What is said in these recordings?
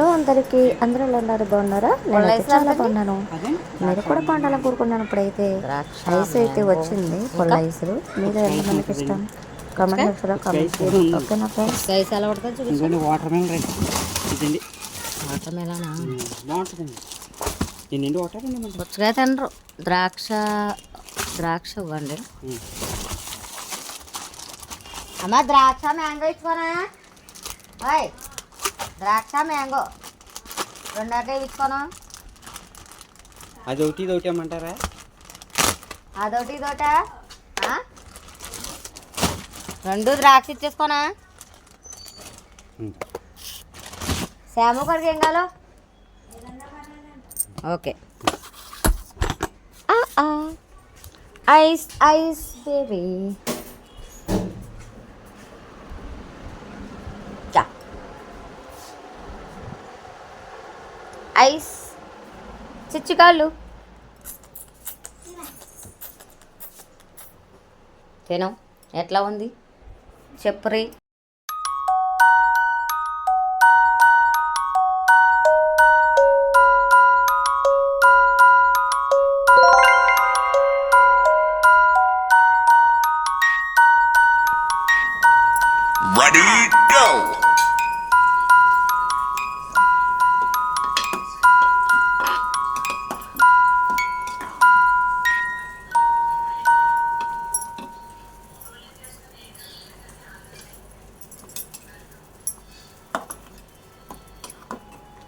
Hello అందరికీ, అందరూ ఎలా ఉన్నారు? బాగున్నారా? నేనైతే చాలా బాగున్నాను. మీరు కూడా బాగుండాలని కోరుకున్నాను. ఇప్పుడైతే ఐస్ అయితే వచ్చింది, పుల్ల ఐసులు. మీరు ఎంతమందికి ఇష్టం? కామెంట్ సెక్షన్లో కామెంట్ చేయండి. ఓకేనా ఫ్రెండ్స్? ఐస్ ఎలా పడుతుంది చూపించండి. వాటర్ మెలన్ రైట్ ఇదండి. వాటర్ మెలనా బాగుంటుందండి. దీన్ని వాటర్ పుచ్చకాయ తినరు. ద్రాక్ష ద్రాక్ష ఇవ్వండి. అమ్మ ద్రాక్ష మ్యాంగో ఇచ్చుకోనా? ఓయ్ ద్రాక్ష మ్యాంగో రెండాటే ఇచ్చుకోను. అదొకటి ఇదొకటి అమ్మంటారా? అదొకటి ఇదొకట రెండు ద్రాక్ష ఇచ్చేసుకోనా? శాము కొడుకు ఏం కాలో? Okay. Ice ice baby ice చిచ్చుకాళ్ళు తిను. ఎట్లా ఉంది చెప్పరి? Ready, go!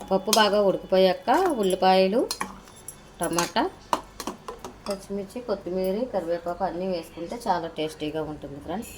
పప్పు బాగా ఉడికిపోయాక ఉల్లిపాయలు, టమాటా, పచ్చిమిర్చి, కొత్తిమీర, కరివేపాకు అన్నీ వేసుకుంటే చాలా టేస్టీగా ఉంటుంది ఫ్రెండ్స్.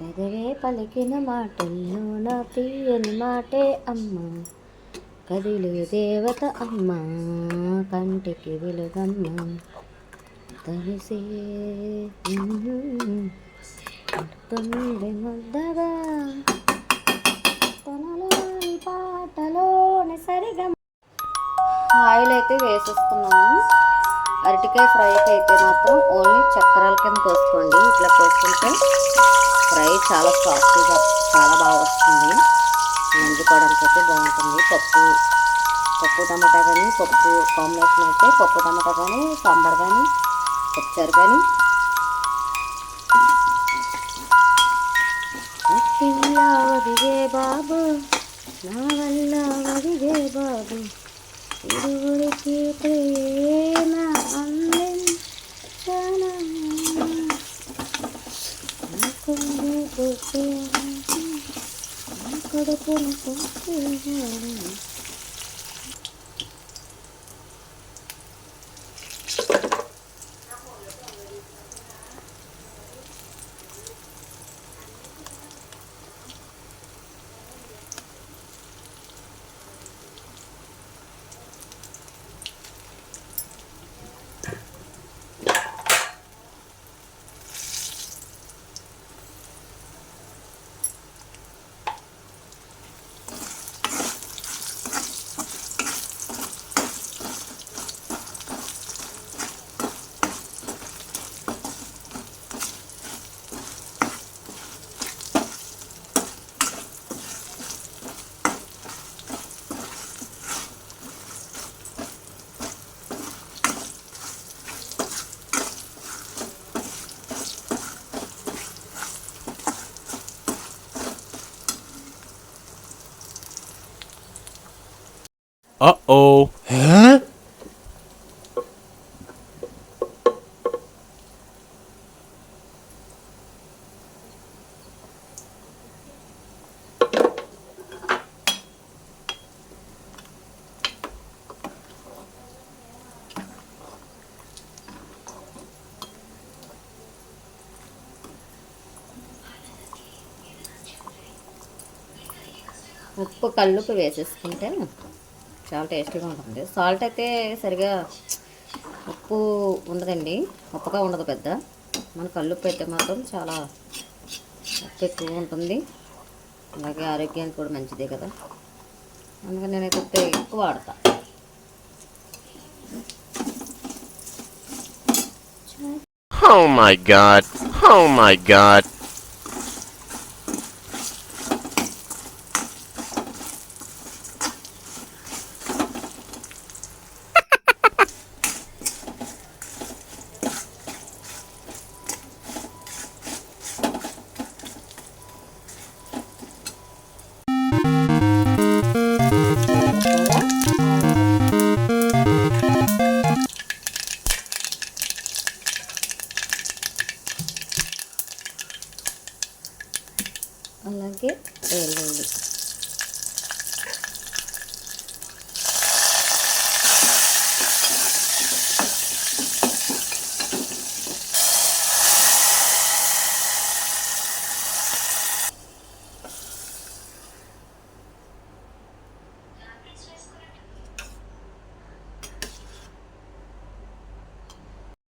పెదవే పలికిన మాటల్లో నా తీయని మాటే అమ్మ, కదిలే దేవత అమ్మ, కంటికి వెలుగమ్మ, తలిసే ముద్దగా తనలోని పాటలోని సరిగా. ఆయిల్ అయితే వేసేస్తున్నాము. అరటికాయ ఫ్రైకి అయితే మాత్రం ఓన్లీ చక్రాల కింద కోసుకోండి. ఇట్లా కోసుకుంటే ఫ్రై చాలా సాఫ్ట్గా చాలా బాగా వస్తుంది. నంచుకోవడానికి అయితే బాగుంటుంది. పప్పు టమాటా కానీ, పప్పు కాంబినేషన్ అయితే పప్పు టమాటా కానీ, సాంబార్ కానీ, పప్పుచారు కానీ. వదిగే బాబు నా వల్ల వదిగే బాబు ఇరువురికి ప్రేమ అందించనా కడుపును Uh-oh. Huh? ఉప్పు కల్లుపు వేసేసుకుంటే చాలా టేస్టీగా ఉంటుంది. సాల్ట్ అయితే సరిగా ఉప్పు ఉండదండి, ఉప్పుగా ఉండదు పెద్ద. మన కల్లుప్పు అయితే మాత్రం చాలా ఉప్పు ఎక్కువ ఉంటుంది, అలాగే ఆరోగ్యానికి కూడా మంచిదే కదా. అందుకని నేనైతే ఉప్పు ఎక్కువ వాడతా. Oh my god. Oh my god. అలాగే వెల్లుల్లి